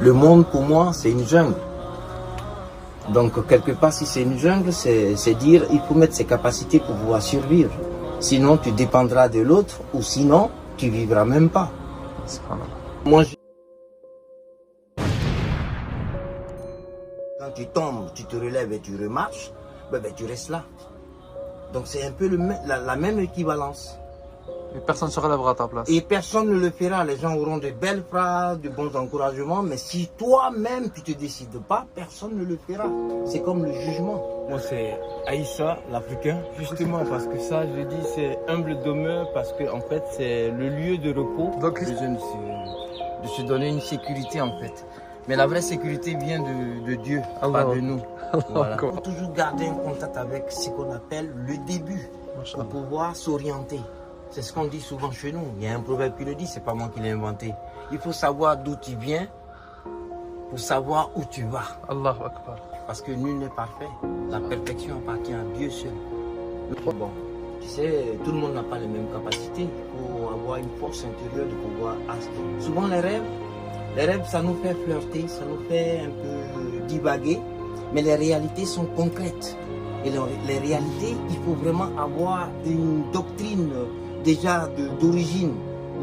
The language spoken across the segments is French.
Le monde, pour moi, c'est une jungle. Donc, quelque part, si c'est une jungle, c'est dire il faut mettre ses capacités pour pouvoir survivre. Sinon, tu dépendras de l'autre, ou sinon, tu vivras même pas. Moi, quand tu tombes, tu te relèves et tu remarches, ben, tu restes là. Donc, c'est un peu la même équivalence. Et personne ne se relèvera à ta place. Et personne ne le fera. Les gens auront de belles phrases, de bons encouragements, mais si toi-même tu te décides pas, personne ne le fera. C'est comme le jugement. Moi c'est Aïssa, l'Africain, justement parce que ça, je dis, c'est humble demeure parce que en fait c'est le lieu de repos. Donc, Les jeunes de se donner une sécurité en fait. Mais la vraie sécurité vient de Dieu, pas de nous. Voilà. Il faut toujours garder un contact avec ce qu'on appelle le début pour pouvoir s'orienter. C'est ce qu'on dit souvent chez nous. Il y a un proverbe qui le dit, c'est pas moi qui l'ai inventé. Il faut savoir d'où tu viens pour savoir où tu vas. Allahu Akbar. Parce que nul n'est parfait. La perfection appartient à Dieu seul. Bon, tu sais, tout le monde n'a pas les mêmes capacités. Il faut avoir une force intérieure de pouvoir... Souvent les rêves, ça nous fait flirter, ça nous fait un peu divaguer. Mais les réalités sont concrètes. Et les réalités, il faut vraiment avoir une doctrine déjà d'origine,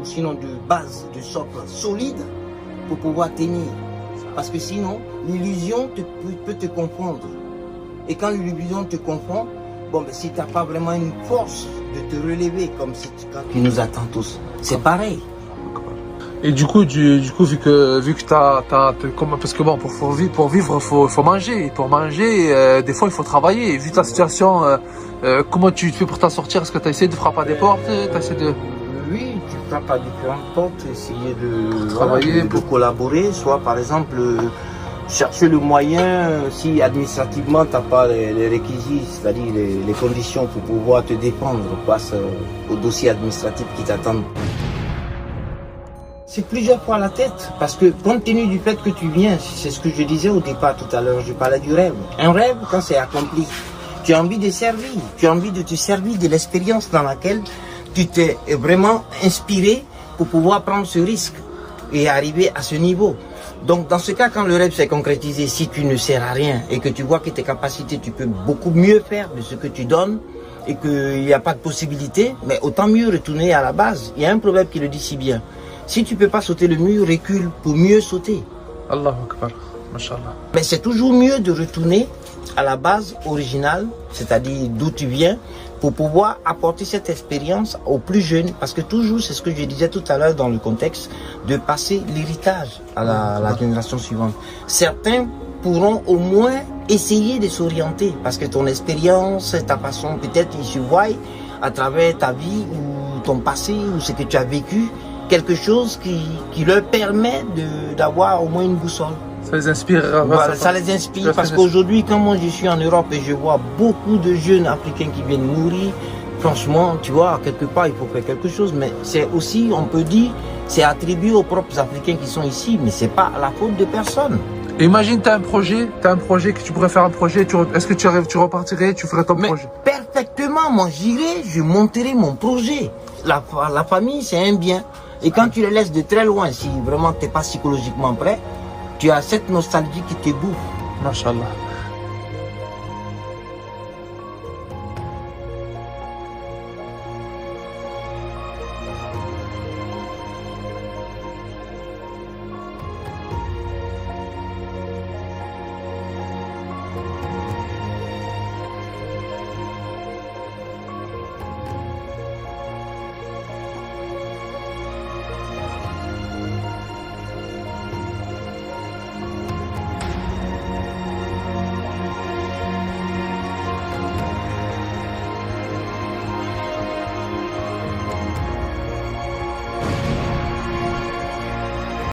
ou sinon de base, de socle solide, pour pouvoir tenir. Parce que sinon, l'illusion peut te confondre. Et quand l'illusion te confond, bon, ben, si tu n'as pas vraiment une force de te relever, comme qui nous attend tous, c'est pareil. Et du coup, vu que parce que bon, pour vivre, faut manger. Pour manger, des fois, il faut travailler. Et vu ta situation, comment tu fais pour t'en sortir? Est-ce que tu as essayé de frapper à des portes? Oui, tu frappes à différentes portes, essayer de travailler, de collaborer, soit par exemple chercher le moyen, si administrativement tu n'as pas les réquisites, c'est-à-dire les conditions pour pouvoir te défendre face aux dossiers administratifs qui t'attendent. C'est plusieurs fois la tête, parce que compte tenu du fait que tu viens, c'est ce que je disais au départ tout à l'heure, je parlais du rêve. Un rêve, quand c'est accompli, tu as envie de servir, tu as envie de te servir de l'expérience dans laquelle tu t'es vraiment inspiré pour pouvoir prendre ce risque et arriver à ce niveau. Donc dans ce cas, quand le rêve s'est concrétisé, si tu ne sers à rien et que tu vois que tes capacités, tu peux beaucoup mieux faire de ce que tu donnes et qu'il n'y a pas de possibilité, mais autant mieux retourner à la base. Il y a un proverbe qui le dit si bien. Si tu ne peux pas sauter le mur, recule pour mieux sauter. Allahu Akbar, Masha'Allah. Mais c'est toujours mieux de retourner à la base originale, c'est-à-dire d'où tu viens, pour pouvoir apporter cette expérience aux plus jeunes. Parce que toujours, c'est ce que je disais tout à l'heure dans le contexte, de passer l'héritage à la génération suivante. Certains pourront au moins essayer de s'orienter, parce que ton expérience, ta façon, peut-être ils se voient à travers ta vie ou ton passé ou ce que tu as vécu, quelque chose qui leur permet d'avoir au moins une boussole. Ça les inspire. Voilà, ça les inspire parce qu'aujourd'hui, quand moi je suis en Europe et je vois beaucoup de jeunes Africains qui viennent mourir, franchement, tu vois, quelque part, il faut faire quelque chose. Mais c'est aussi, on peut dire, c'est attribué aux propres Africains qui sont ici, mais c'est pas la faute de personne. Et imagine, tu as un projet que tu pourrais faire un projet, est-ce que tu repartirais, tu ferais ton projet? Perfectement, moi j'irai, je monterai mon projet. La famille, c'est un bien. Et quand tu les laisses de très loin, si vraiment tu n'es pas psychologiquement prêt, tu as cette nostalgie qui te bouffe. Masha'Allah.